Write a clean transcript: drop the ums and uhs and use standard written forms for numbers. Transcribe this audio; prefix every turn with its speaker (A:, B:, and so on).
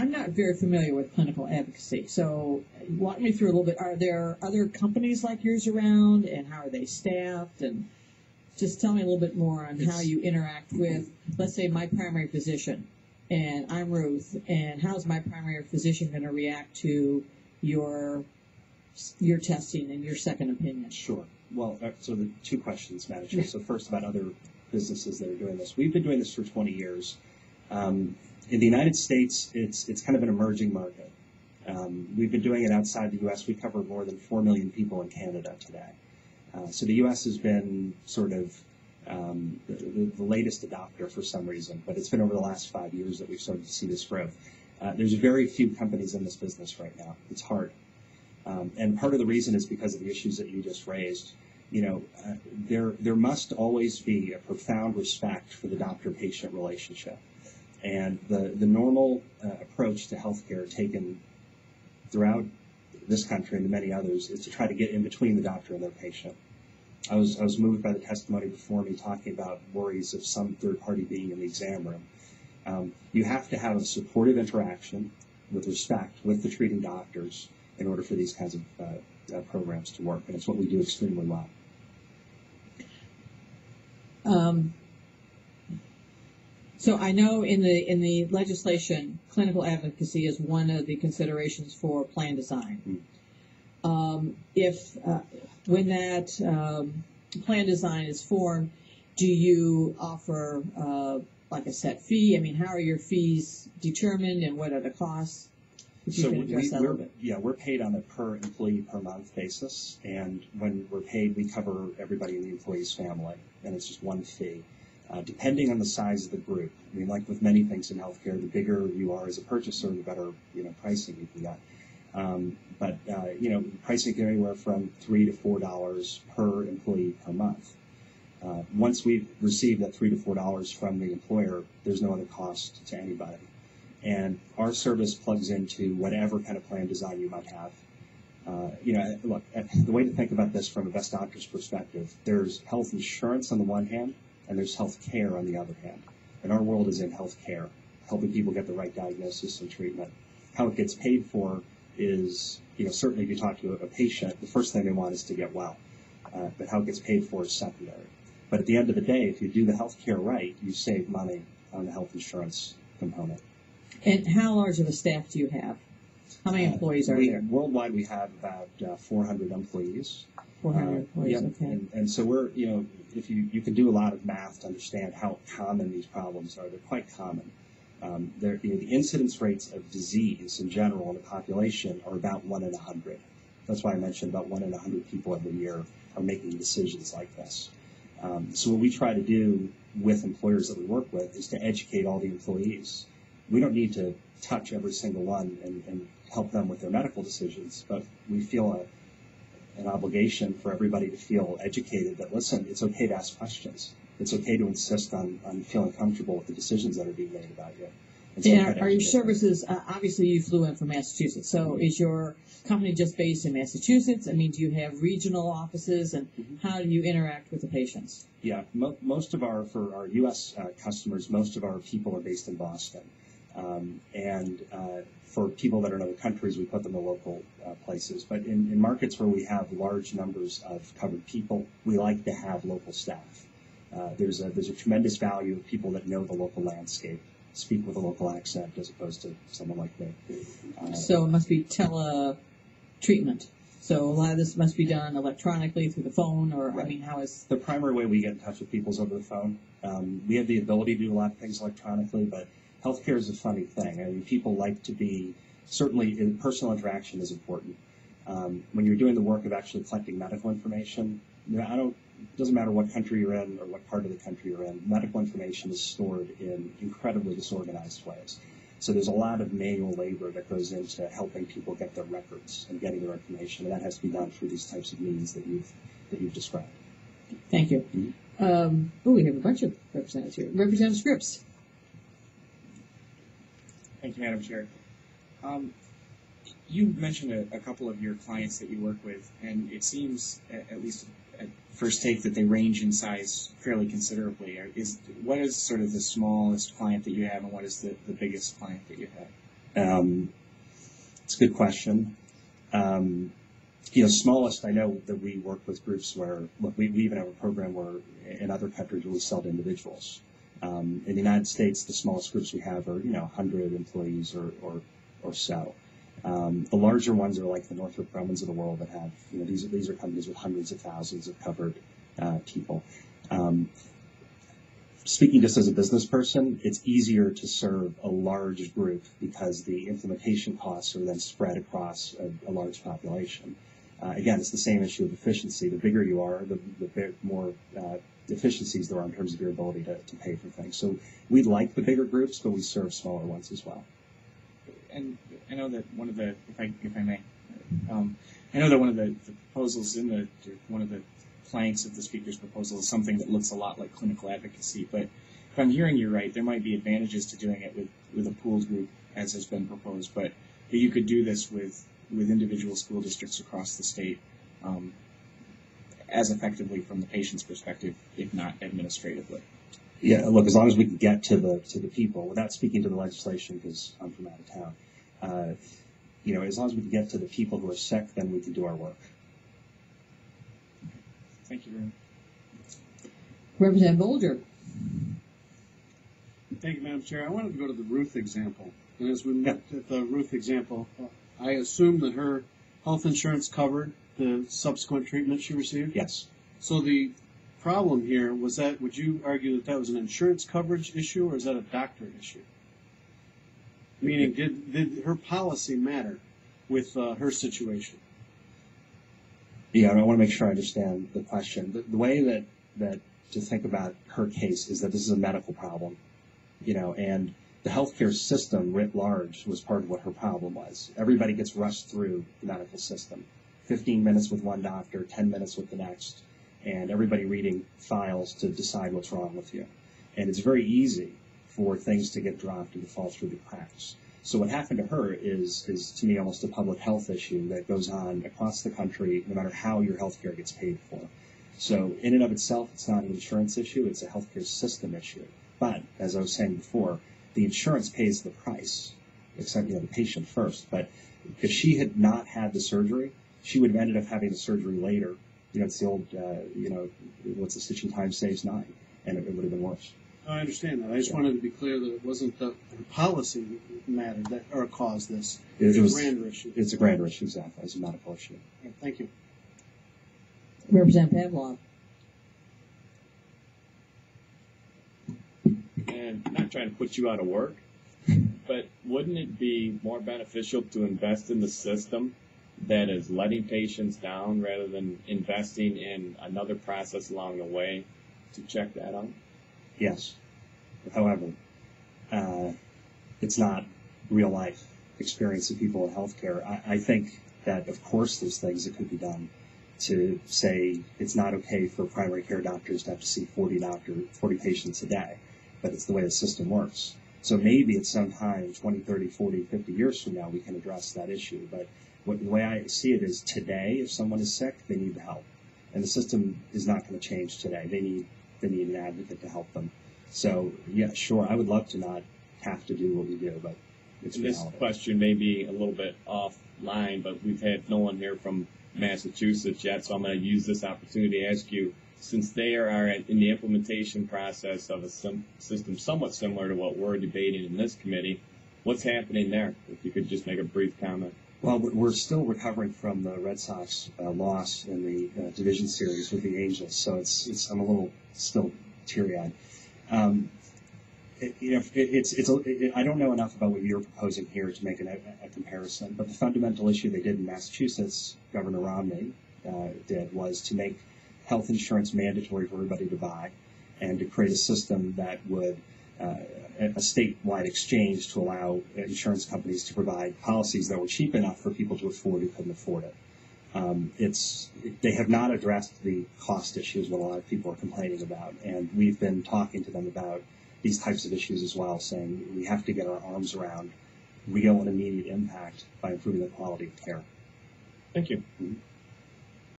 A: I'm not very familiar with clinical advocacy, so walk me through a little bit. Are there other companies like yours around, and how are they staffed? And just tell me a little bit more on how you interact with, let's say, my primary physician, and I'm Ruth, and how's my primary physician going to react to your testing and your second opinion?
B: Sure. Well, so the two questions, Madam. So first, about other businesses that are doing this. We've been doing this for 20 years. In the United States, it's kind of an emerging market. We've been doing it outside the U.S. We cover more than 4 million people in Canada today. So the U.S. has been sort of the latest adopter for some reason, but it's been over the last 5 years that we've started to see this growth. There's very few companies in this business right now. It's hard. And part of the reason is because of the issues that you just raised. There must always be a profound respect for the doctor-patient relationship. And the normal approach to healthcare taken throughout this country and many others is to try to get in between the doctor and their patient. I was moved by the testimony before me talking about worries of some third party being in the exam room. You have to have a supportive interaction with respect with the treating doctors in order for these kinds of programs to work, and it's what we do extremely well.
A: So I know in the legislation, clinical advocacy is one of the considerations for plan design. When that plan design is formed, do you offer like a set fee? I mean, how are your fees determined, and what are the costs? If you can address that a little bit.
B: We're paid on a per employee per month basis, and when we're paid, we cover everybody in the employee's family, and it's just one fee. Depending on the size of the group, I mean, like with many things in healthcare, the bigger you are as a purchaser, the better pricing you can get. Pricing can anywhere from $3 to $4 per employee per month. Once we've received that $3 to $4 from the employer, there's no other cost to anybody. And our service plugs into whatever kind of plan design you might have. Look, the way to think about this from a best doctor's perspective, there's health insurance on the one hand, and there's health care on the other hand. And our world is in health care, helping people get the right diagnosis and treatment. How it gets paid for is, certainly if you talk to a patient, the first thing they want is to get well. But how it gets paid for is secondary. But at the end of the day, if you do the health care right, you save money on the health insurance component.
A: And how large of a staff do you have? How many employees are there?
B: Worldwide, we have about 400 employees.
A: 400 employees, okay.
B: And so we're, if you can do a lot of math to understand how common these problems are. They're quite common. The incidence rates of disease in general in the population are about 1 in 100. That's why I mentioned about 1 in 100 people every year are making decisions like this. So what we try to do with employers that we work with is to educate all the employees. We don't need to touch every single one and help them with their medical decisions, but we feel an obligation for everybody to feel educated that, listen, it's okay to ask questions. It's okay to insist on feeling comfortable with the decisions that are being made about you.
A: And are your services, obviously you flew in from Massachusetts, so is your company just based in Massachusetts? I mean, do you have regional offices, and how do you interact with the patients?
B: Yeah, for our U.S. Customers, most of our people are based in Boston. For people that are in other countries, we put them in local places. But in markets where we have large numbers of covered people, we like to have local staff. There's a tremendous value of people that know the local landscape, speak with a local accent, as opposed to someone like me.
A: So it must be tele-treatment. So a lot of this must be done electronically through the phone, or, right. I mean, how is...
B: The primary way we get in touch with people is over the phone. We have the ability to do a lot of things electronically, but healthcare is a funny thing. I mean, people like to be, certainly personal interaction is important. When you're doing the work of actually collecting medical information, it doesn't matter what country you're in or what part of the country you're in, medical information is stored in incredibly disorganized ways. So there's a lot of manual labor that goes into helping people get their records and getting their information, and that has to be done through these types of means that you've described.
A: Thank you. Mm-hmm. We have a bunch of representatives here. Representative Scripps.
C: Thank you, Madam Chair. You mentioned a couple of your clients that you work with, and it seems, at least at first take, that they range in size fairly considerably. What is sort of the smallest client that you have, and what is the biggest client that you have?
B: It's a good question. Smallest, I know that we work with groups where, look, we even have a program where in other countries where we sell to individuals. In the United States, the smallest groups we have are, 100 employees or so. The larger ones are like the Northrop Grumman's of the world that have, these are companies with hundreds of thousands of covered people. Speaking just as a business person, it's easier to serve a large group because the implementation costs are then spread across a large population. Again, it's the same issue of efficiency. The bigger you are, the more deficiencies there are in terms of your ability to pay for things. So we like the bigger groups, but we serve smaller ones as well.
C: And I know that one of the, if I may, I know that one of the proposals one of the planks of the speaker's proposal is something that looks a lot like clinical advocacy. But if I'm hearing you right, there might be advantages to doing it with a pooled group, as has been proposed. But you could do this with individual school districts across the state as effectively from the patient's perspective, if not administratively.
B: Yeah, look, as long as we can get to the people, without speaking to the legislation, because I'm from out of town, as long as we can get to the people who are sick, then we can do our work.
C: Thank you very much.
A: Representative Bolger.
D: Thank you, Madam Chair. I wanted to go to the Ruth example. And as we looked at the Ruth example, I assume that her health insurance covered the subsequent treatment she received?
B: Yes.
D: So the problem here was that, would you argue that was an insurance coverage issue, or is that a doctor issue? Meaning, did her policy matter with her situation?
B: Yeah, I want to make sure I understand the question. The way that to think about her case is that this is a medical problem, and the healthcare system writ large was part of what her problem was. Everybody gets rushed through the medical system. 15 minutes with one doctor, 10 minutes with the next, and everybody reading files to decide what's wrong with you. And it's very easy for things to get dropped and to fall through the cracks. So what happened to her is to me almost a public health issue that goes on across the country no matter how your health care gets paid for. So in and of itself, it's not an insurance issue, it's a healthcare system issue. But as I was saying before, the insurance pays the price, except the patient first. But if she had not had the surgery, she would have ended up having the surgery later. It's the old, what's the stitching time saves 9, and it would have been worse.
D: I understand that. I just wanted to be clear that it wasn't the policy matter that or caused this. It was a grander issue.
B: It's a grander issue, exactly. It's a medical issue.
D: Right, thank you.
A: Representative Pavlov.
E: And not trying to put you out of work, but wouldn't it be more beneficial to invest in the system that is letting patients down rather than investing in another process along the way to check that out?
B: Yes. However, it's not real life experience of people in healthcare. I think that, of course, there's things that could be done to say it's not okay for primary care doctors to have to see 40 patients a day, but it's the way the system works. So maybe at some time, 20, 30, 40, 50 years from now, we can address that issue. But the way I see it is today, if someone is sick, they need the help. And the system is not going to change today. They need an advocate to help them. So, yeah, sure, I would love to not have to do what we do, but it's reality.
E: This question may be a little bit offline, but we've had no one here from Massachusetts yet, so I'm going to use this opportunity to ask you, since they are in the implementation process of a system somewhat similar to what we're debating in this committee, what's happening there? If you could just make a brief comment.
B: Well, we're still recovering from the Red Sox loss in the division series with the Angels, so I'm a little still teary-eyed. I don't know enough about what you're proposing here to make a comparison, but the fundamental issue they did in Massachusetts, Governor Romney did, was to make health insurance mandatory for everybody to buy and to create a system that would a statewide exchange to allow insurance companies to provide policies that were cheap enough for people to afford who couldn't afford it. They have not addressed the cost issues what a lot of people are complaining about, and we've been talking to them about these types of issues as well, saying we have to get our arms around real and immediate impact by improving the quality of care.
E: Thank you.
B: Mm-hmm.